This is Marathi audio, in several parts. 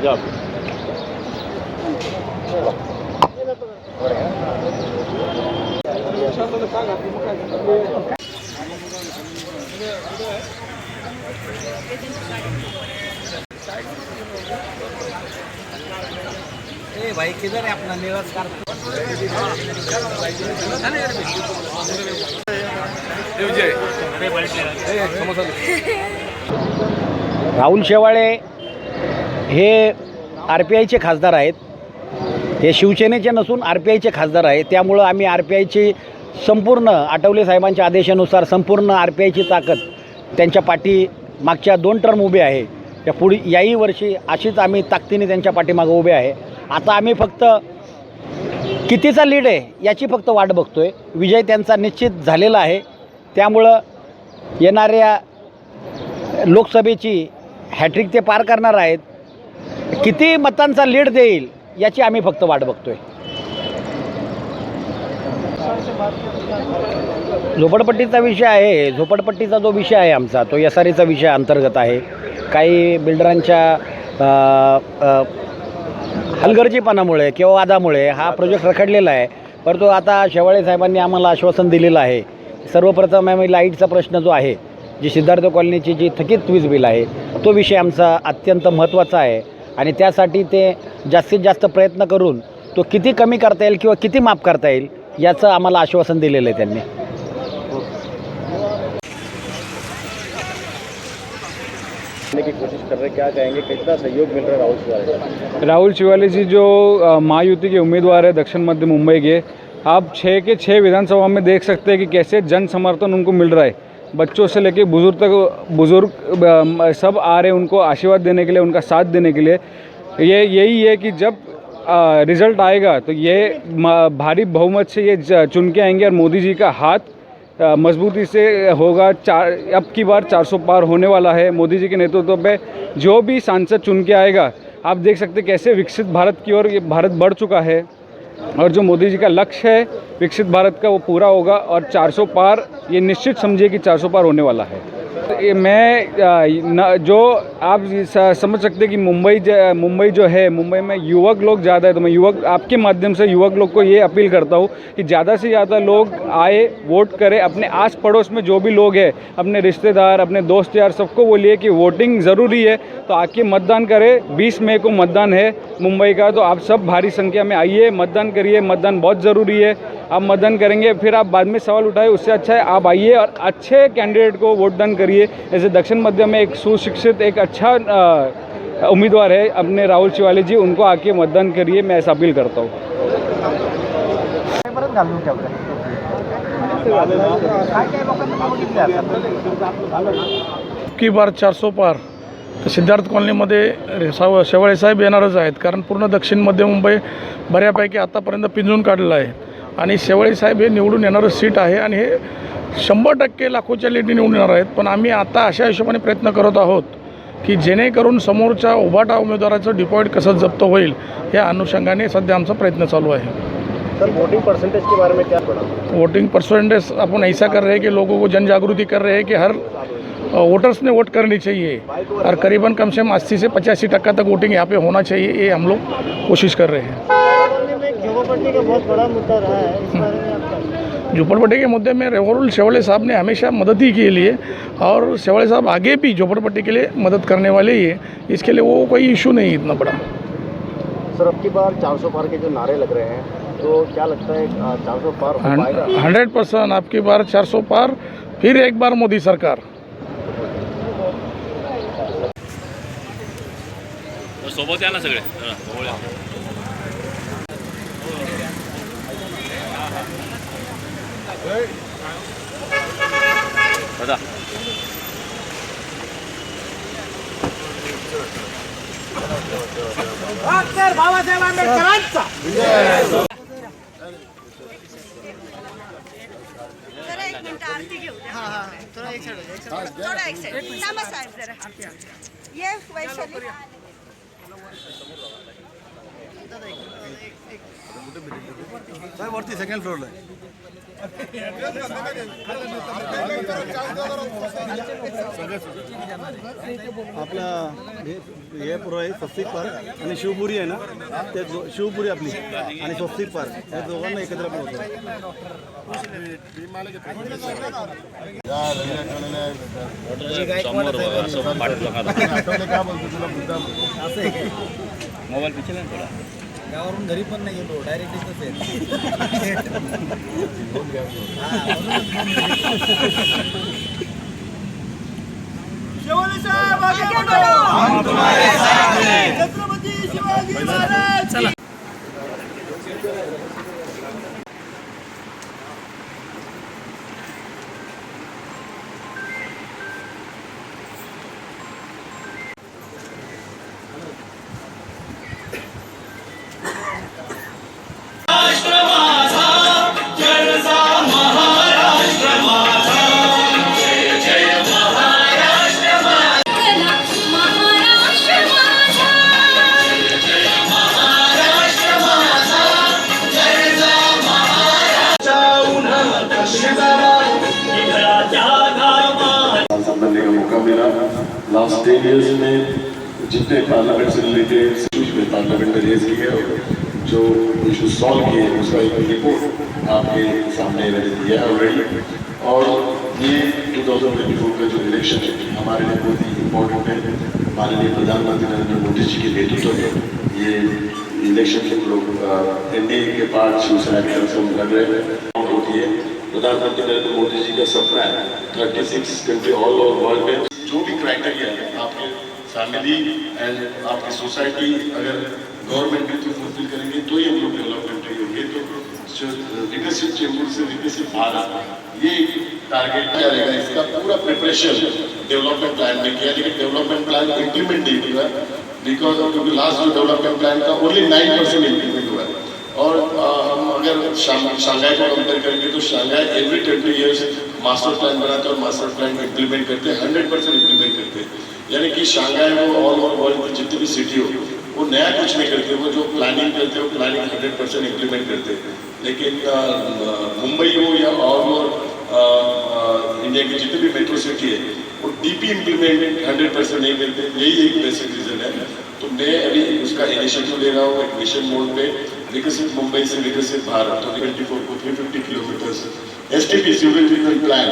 ए भाई किधर है अपना नीरज कार? राहुल शेवाळे हे RPIचे खासदार आहेत. हे शिवसेनेचे नसून RPIचे खासदार आहेत. त्यामुळं आम्ही RPIची संपूर्ण आठवले साहेबांच्या आदेशानुसार संपूर्ण RPIची ताकद त्यांच्या पाठी मागच्या 2 टर्म उभे आहे. त्या पुढे याही वर्षी अशीच आम्ही ताकदीने त्यांच्या पाठीमागं उभे आहे. आता आम्ही फक्त कितीचा लीड आहे याची फक्त वाट बघतोय. विजय त्यांचा निश्चित झालेला आहे. त्यामुळं येणाऱ्या लोकसभेची हॅट्रिक ते पार करणार आहेत. किती मतांचा लीड देईल याची आम्ही फक्त वाट बघतोय. झोपडपट्टीचा विषय आहे. झोपडपट्टीचा जो विषय आहे आमचा तो SREचा विषय अंतर्गत आहे. काही बिल्डरांच्या हलगर्जीपणामुळे किंवा वादामुळे हा प्रोजेक्ट रखडलेला आहे. परंतु आता शेवाळे साहेबांनी आम्हाला आश्वासन दिलेलं आहे. सर्वप्रथम आम्ही लाईटचा प्रश्न जो आहे, जी सिद्धार्थ कॉलनीची जी थकीत वीज बिल आहे, तो विषय आमचा अत्यंत महत्त्वाचा आहे आणि त्यासाठी ते जास्तीत जास्त प्रयत्न करून तो किती कमी करता येईल किंवा किती माफ करता येईल याचं आम्हाला आश्वासन दिलेलं आहे त्यांनी. की कोशिश कर रहे, क्या कहेंगे, कितना सहयोग मिल रहा है राहुल शिवाले? राहुल शिवाले जी जो महायुति के उम्मीदवार है दक्षिण मध्य मुंबई के, आप 6 के 6 विधानसभा में देख सकते हैं कि कैसे जन समर्थन उनको मिल रहा है. बच्चों से लेकर बुजुर्ग सब आ रहे हैं उनको आशीर्वाद देने के लिए, उनका साथ देने के लिए. यही है कि जब रिज़ल्ट आएगा तो ये भारी बहुमत से ये चुन के आएंगे और मोदी जी का हाथ मजबूती से होगा. अब की बार 400 पार होने वाला है. मोदी जी के नेतृत्व पे जो भी सांसद चुन के आएगा, आप देख सकते हैं कैसे विकसित भारत की ओर ये भारत बढ़ चुका है और जो मोदी जी का लक्ष्य है विकसित भारत का वो पूरा होगा और 400 पार ये निश्चित समझिए कि 400 पार होने वाला है. मैं जो आप समझ सकते हैं कि मुंबई जो है, मुंबई में युवक लोग ज़्यादा है, तो मैं आपके माध्यम से युवक लोग को ये अपील करता हूँ कि ज़्यादा से ज़्यादा लोग आए, वोट करें. अपने आस पड़ोस में जो भी लोग हैं, अपने रिश्तेदार, अपने दोस्त यार, सबको बोलिए कि वोटिंग ज़रूरी है, तो आके मतदान करें. 20 मई को मतदान है मुंबई का, तो आप सब भारी संख्या में आइए, मतदान करिए. मतदान बहुत ज़रूरी है. आप मतदान करेंगे फिर आप बाद में सवाल उठाए, उससे अच्छा है आप आइए और अच्छे कैंडिडेट को वोटदान करिए. जैसे दक्षिण मध्य में एक सुशिक्षित, एक अच्छा उम्मीदवार है अपने राहुल शिवाले जी, उनको आके मतदान करिए. मैं ऐसा अपील करता हूँ. की बार 400 पार तर सिद्धार्थ कॉलनीमध्ये शेवाळे साहेब येणारच आहेत. कारण पूर्ण दक्षिण मध्य मुंबई बऱ्यापैकी आतापर्यंत पिंजून काढलेलं आहे आणि शेवाळे साहेब हे निवडून येणारं सीट आहे आणि हे 100% लाखोच्या लीडने निवडून येणार आहेत. पण आम्ही आता अशा हिशोबाने प्रयत्न करत आहोत की जेणेकरून समोरच्या उभाटा उमेदवाराचं डिपॉझिट कसं जप्त होईल या अनुषंगाने सध्या आमचा प्रयत्न चालू आहे. सर वोटिंग परसेंटेज के बारे में क्या पड़ा? वोटिंग परसेंटेज अपन ऐसा कर रहे हैं कि लोगों को जन जागृति कर रहे हैं कि हर वोटर्स ने वोट करनी चाहिए और करीबन कम से कम 80 से 85% तक वोटिंग यहाँ पे होना चाहिए. ये हम लोग कोशिश कर रहे हैं. झोपड़पट्टी का बहुत बड़ा मुद्दा रहा है, इस बारे में आपका? झोपड़पट्टी के मुद्दे में राहुल शेवाळे साहब ने हमेशा मदद ही के लिए और शेवाळे साहब आगे भी झोपड़पट्टी के लिए मदद करने वाले ही है. इसके लिए वो कोई इशू नहीं इतना बड़ा. सर अब की बार 400 पार के जो नारे लग रहे हैं, तो क्या लगता है 400 पार हो पाएगा? 100% आपकी बार 400 पार, फिर एक बार मोदी सरकार. सोबत या ना सगळे. दादा बाबासाहेब आंबेडकरांचा. एक मिनिट आरती घेऊ. थोडा एक साइड थांबा साहेब जरा. ये वैशाली वरती सेकंड फ्लोअरला. आपला हे पुरं आहे स्वस्तिक पार्क आणि शिवपुरी आहे ना, ते शिवपुरी आपली आणि स्वस्तिक पार्क या दोघांना एकत्र बनवतो. मोबाईल पिछले ना थोडा गावावरून घरी पण नाही गेलो, डायरेक्ट इथंच छत्रपती शिवाजी महाराज. बनने का मौका मिला. लास्ट 10 years में जितने पार्लियामेंट से रिलेटेड इश्यूज में पार्लियामेंट में रेज किए जो इशू सॉल्व किए उसका एक रिपोर्ट आपके सामने मैंने दिया है ऑलरेडी. और ये 2024 का जो इलेक्शन है हमारे लिए बहुत ही इम्पोर्टेंट है. माननीय प्रधानमंत्री नरेंद्र मोदी जी के नेतृत्व में ये इलेक्शन के लोग एनडीए के पार्ट शिवसेना के तरफ से लग रहे हैं. होती है प्रधानमंत्री नरेंद्र मोदी जी का सपना है 36 कंट्री ऑल ओवर वर्ल्ड में जो भी क्राइटेरिया है आपके फैमिली एंड आपकी सोसाइटी अगर गवर्नमेंट के थ्रू फुलफिल करेंगे तो ही हम लोग डेवलपमेंट होंगे. तो विकसित चेंबूर से विकसित भारत ये टारगेट क्या रहेगा. इसका पूरा प्रिपरेशन डेवलपमेंट प्लान में किया लेकिन डेवलपमेंट प्लान इम्प्लीमेंट नहीं हुआ बिकॉज क्योंकि लास्ट जो डेवलपमेंट प्लान का ओनली 9% इम्प्लीमेंट हुआ है. और हम अगर शंघाई को कंपेयर करेंगे तो Shanghai every 20 years master plan बनाते हैं और मास्टर प्लान इम्प्लीमेंट करते हैं 100% इम्प्लीमेंट करते हैं. यानी कि शंघाई वो ऑल ओवर वर्ल्ड की जितनी भी सिटी हो वो नया कुछ नहीं करते. वो जो प्लानिंग करते हैं वो प्लानिंग 100% इम्प्लीमेंट करते हैं. लेकिन मुंबई हो या ऑल ओवर इंडिया की जितनी भी मेट्रो सिटी है वो डीपी इम्प्लीमेंट 100% नहीं करते. यही एक बेसिक रीज़न है. तो मैं अभी उसका इनिशिएटिव ले रहा हूँ एक मिशन मोड पे विकसित मुंबई से विकसित भारत. तो 24 को 350 kilometre STP civil treatment plan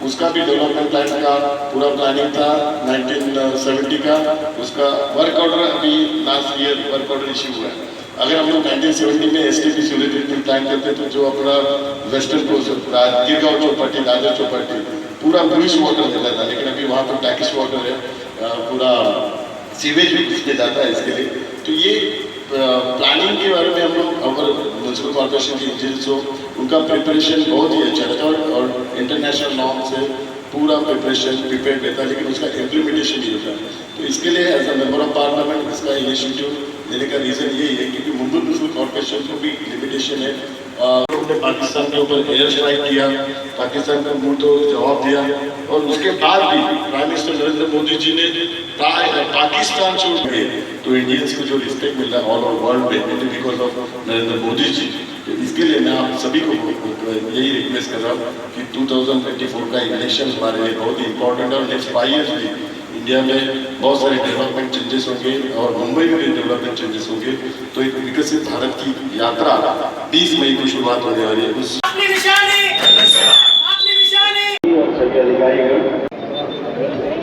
उसका भी डेवलपमेंट प्लान का पूरा प्लानिंग था 1970 का. उसका वर्क ऑर्डर अभी last year work order issue हुआ है. अगर हम लोग 1970 में STP सिविल ट्रीटमेंट प्लान करते तो जो अपना वेस्टर्न कोस्ट गिरगांव चौपाटी दादर चौपाटी पूरा ब्लूइश वाटर मिलता था. लेकिन अभी वहाँ पर ब्लैकिश वाटर है. पूरा सीवेज भी घुसने जाता है इसके लिए. तो ये प्लानिंग के बारे में हम लोग अगर म्यूनसिपल कॉर्पोरेशन की इंजीनियर्स हो उनका प्रिपरेशन बहुत ही अच्छा रहता है और इंटरनेशनल नॉर्म से पूरा प्रिपरेशन प्रिपेयर रहता है. लेकिन उसका इम्प्लीमेंटेशन नहीं होता. तो इसके लिए as a member of parliament इसका इनिशिएटिव लेने का रीज़न यही है क्योंकि मुंबई म्यूनसिपल कॉर्पोरेशन को भी लिमिटेशन है. उन्होंने पाकिस्तान के ऊपर एयर स्ट्राइक किया. पाकिस्तान को मुंह तो जवाब दिया और उसके बाद भी प्राइम मिनिस्टर नरेंद्र मोदी जी ने पाकिस्तान छोड़ के तो इंडियंस को जो रिस्पेक्ट मिल रहा है ऑल ओवर वर्ल्ड में बिकॉज ऑफ नरेंद्र मोदी जी. तो इसके लिए मैं आप सभी को यही रिक्वेस्ट कर रहा हूँ कि 2024 का इलेक्शन हमारे लिए बहुत ही इंपॉर्टेंट है. और नेक्स्ट 5 years भी इंडिया में बहुत सारे डेवलपमेंट चेंजेस होंगे और मुंबई में भी डेवलपमेंट चेंजेस होंगे. तो एक विकसित भारत की यात्रा 20 मई को शुरुआत होने वाली है. उस सभी अधिकारीगण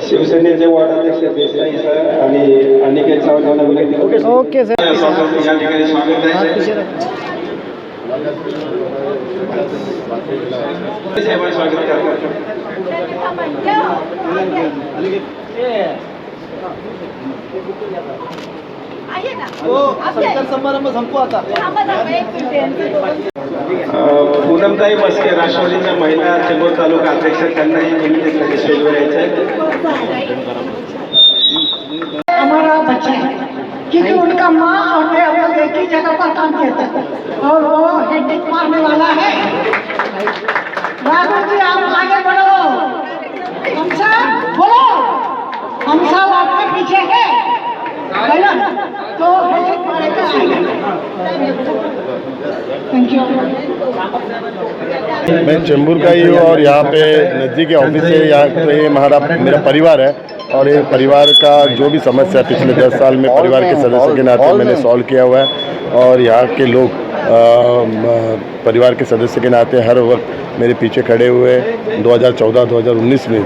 शिवसेनेचे वार्डाध्यक्ष देसाई सर आणि अनिकेत सावंत यांना विनंती ओके सर या ठिकाणी स्वागत आहे. स्वागत करतात. आहे ना समारंभ संपू आता. पूनमताई मस्के राष्ट्रवादीच्या महिला चेंबर तालुका अध्यक्ष त्यांनाही विनंती करते स्टेजवर यायचं आहे. हमारा बच्चा है क्योंकि उनका माँ और मैं अब लोग एक ही जगह पर काम करते हैं और वो हेडेक मारने वाला है. राघव जी आप आगे बढ़ो. हम सब बोलो हम सब आपके पीछे है बोलो तो हेडेक मारेगा. Thank you. मैं चेंबूर का ही हूँ और यहाँ पे नज़दीकी ऑफिस है। यहाँ तो ये मेरा परिवार है और ये परिवार का जो भी समस्या पिछले 10 साल में परिवार के सदस्य के नाते मैंने सॉल्व किया हुआ है और यहाँ के लोग परिवार के सदस्य के नाते हर वक्त मेरे पीछे खड़े हुए। 2014-2019 में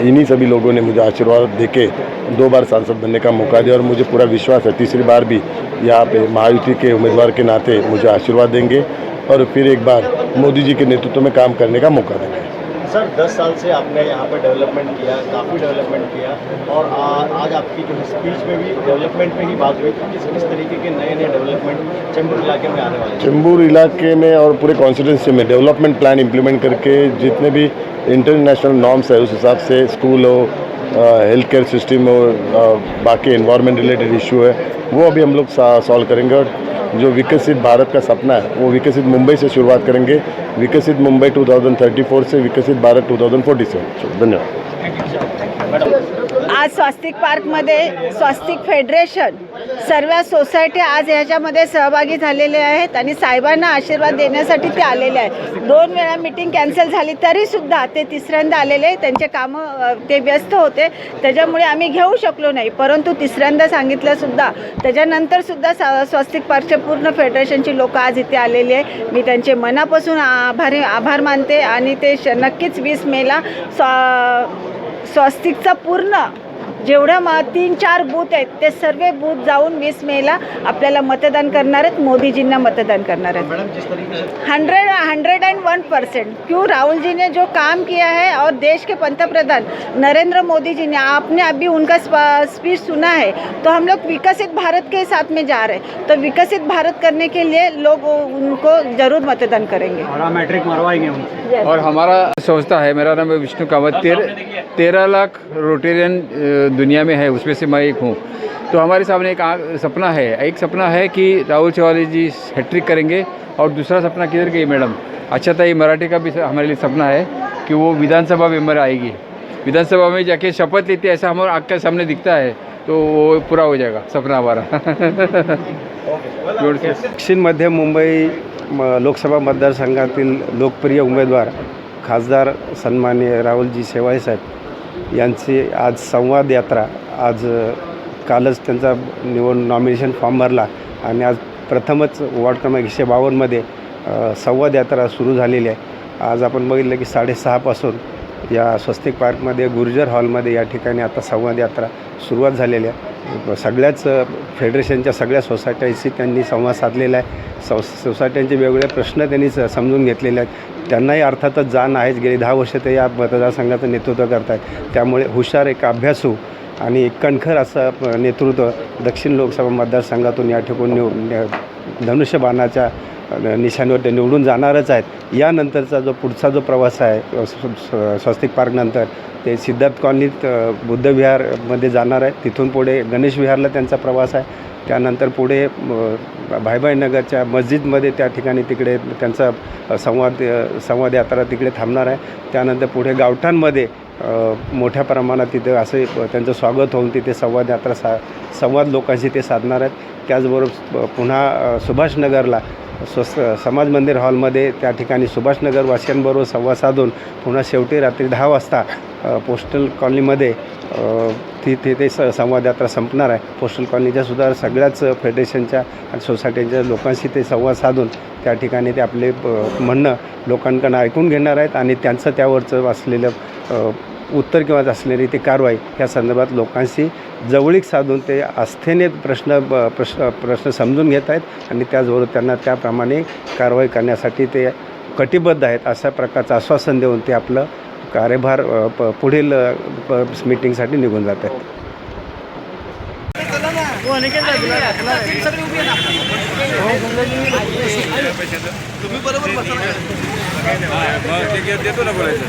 इन्हीं सभी लोगों ने मुझे आशीर्वाद देके 2 बार सांसद बनने का मौका दिया और मुझे पूरा विश्वास है तीसरी बार भी यहाँ पे महायुति के उम्मीदवार के नाते मुझे आशीर्वाद देंगे और फिर एक बार मोदी जी के नेतृत्व में काम करने का मौका देंगे। सर 10 साल से आपने यहाँ पर डेवलपमेंट किया, काफ़ी डेवलपमेंट किया और आज आपकी जो स्पीच में भी डेवलपमेंट पे ही बात हुई। तो किस तरीके के नए डेवलपमेंट चेंबूर इलाके में आने वाले हैं? चेंबूर इलाके में और पूरे कॉन्स्टिट्यूंसी में डेवलपमेंट प्लान इम्प्लीमेंट करके जितने भी इंटरनेशनल नॉर्म्स है उस हिसाब से स्कूल हो, हेल्थ केयर सिस्टम हो, बाकी एनवायरनमेंट रिलेटेड इशू है वो अभी हम लोग सॉल्व करेंगे और जो विकसित भारत का सपना है वो विकसित मुंबई से शुरुआत करेंगे। विकसित मुंबई 2034 से विकसित भारत 2040 से। धन्यवाद। आज स्वास्तिक पार्कमध्ये स्वास्तिक फेडरेशन सर्व सोसायटी आज ह्याच्यामध्ये सहभागी झालेले आहेत आणि साहेबांना आशीर्वाद देण्यासाठी ते आलेले आहेत। 2 वेळा मीटिंग कॅन्सल झाली तरीसुद्धा ते तिसऱ्यांदा आलेले, त्यांचे कामं ते व्यस्त होते त्याच्यामुळे आम्ही घेऊ शकलो नाही, परंतु तिसऱ्यांदा सांगितलंसुद्धा त्याच्यानंतरसुद्धा स्वास्तिक पार्कच्या पूर्ण फेडरेशनची लोक आज इथे आलेली आहे। मी त्यांचे मनापासून आभार मानते आणि ते नक्कीच 20 मेला स्वास्तिकचा पूर्ण जेवढ्या 3-4 बूथ आहेत ते सर्व बूथ जाऊन 20 मेला आपल्याला मतदान करणार आहेत, मोदीजींना मतदान करणार आहेत। 101%। क्यों? राहुल जी ने जो काम किया है और देश के पंतप्रधान नरेंद्र मोदी जी ने, आपने अभी उनका स्पीच सुना है, तो हम लोग विकसित भारत के साथ में जा रहे हैं, तो विकसित भारत करने के लिए लोग उनको ज़रूर मतदान करेंगे और मैट्रिक मरवाएंगे उनसे। और हमारा संस्था है, मेरा नाम है विष्णु कामत। 13 लाख रोटेरियन दुनिया में है, उसमें से मैं एक हूँ। तो हमारे सामने एक सपना है, एक सपना है कि राहुल शेवाली जी हैट्रिक करेंगे और दूसरा सपना किधर गई मैडम अच्छा ये मराठी का भी हमारे लिए सपना है कि वो विधानसभा मेंबर आएगी, विधानसभा में जाके शपथ लेती है, ऐसा हमारे आँख के सामने दिखता है, तो वो पूरा हो जाएगा सपना हमारा। दक्षिण मध्य मुंबई लोकसभा मतदारसंघातील लोकप्रिय उमेदवार खासदार सन्माननीय राहुलजी शेवाळे साहेब यांची आज संवाद यात्रा, आज कालच त्यांचा नॉमिनेशन फॉर्म भरला आणि आज प्रथमच वॉर्ड क्रमांक 152मध्ये संवाद यात्रा सुरू झालेली आहे। आज आपण बघितलं की 6:30 पासून या स्वस्तिक पार्कमध्ये गुर्जर हॉलमध्ये या ठिकाणी आता संवाद यात्रा सुरुवात झालेली आहे। सगळ्याच फेडरेशनच्या सगळ्या सोसायट्यांशी त्यांनी संवाद साधलेला आहे। सोसायट्यांचे वेगवेगळे प्रश्न त्यांनी समजून घेतलेले आहेत। त्यांनाही अर्थातच जाण आहेच, गेली 10 वर्ष ते या मतदारसंघाचं नेतृत्व करत आहेत, त्यामुळे हुशार एक अभ्यासू आणि कणखर असं नेतृत्व दक्षिण लोकसभा मतदारसंघातून या ठिकाणी धनुष्यबाणाच्या निशाणीवर ते निवडून जाणारच आहेत। यानंतरचा जो पुढचा जो प्रवास आहे स्वस्तिक पार्कनंतर ते सिद्धार्थ कॉलनीत बुद्धविहारमध्ये जाणार आहे, तिथून पुढे गणेश विहारला त्यांचा प्रवास आहे, त्यानंतर पुढे भाईभाई नगरच्या मस्जिदमध्ये त्या ठिकाणी तिकडे त्यांचा संवाद यात्रा तिकडे थांबणार आहे। त्यानंतर पुढे गावठाणमध्ये मोठ्या प्रमाणात तिथे असे त्यांचं स्वागत होऊन तिथे संवाद लोकांशी ते साधणार आहेत। त्याचबरोबर पुन्हा सुभाषनगरला समाज मंदिर हॉलमध्ये त्या ठिकाणी सुभाषनगर वासियांबरोबर संवाद साधून पुन्हा शेवटी रात्री 10 वाजता पोस्टल कॉलनीमध्ये तिथे संवाद यात्रा संपणार आहे। पोस्टल कॉलनीच्या सुद्धा सगळ्याच फेडरेशनच्या आणि सोसायटीच्या लोकांशी ते संवाद साधून त्या ठिकाणी ते आपले म्हणणं लोकांकडून ऐकून घेणार आहेत आणि त्यांचं त्यावरचं असलेलं उत्तर किंवा असलेली ती कारवाई या संदर्भात लोकांशी जवळीक साधून ते आस्थेने प्रश्न समजून घेत आहेत आणि त्याचबरोबर त्यांना त्याप्रमाणे कारवाई करण्यासाठी ते कटिबद्ध आहेत अशा प्रकारचं आश्वासन देऊन ते आपलं कार्यभार पुढील मीटिंगसाठी निघून जात आहेत। तुम्ही बरोबर देतो ना बोलायचं।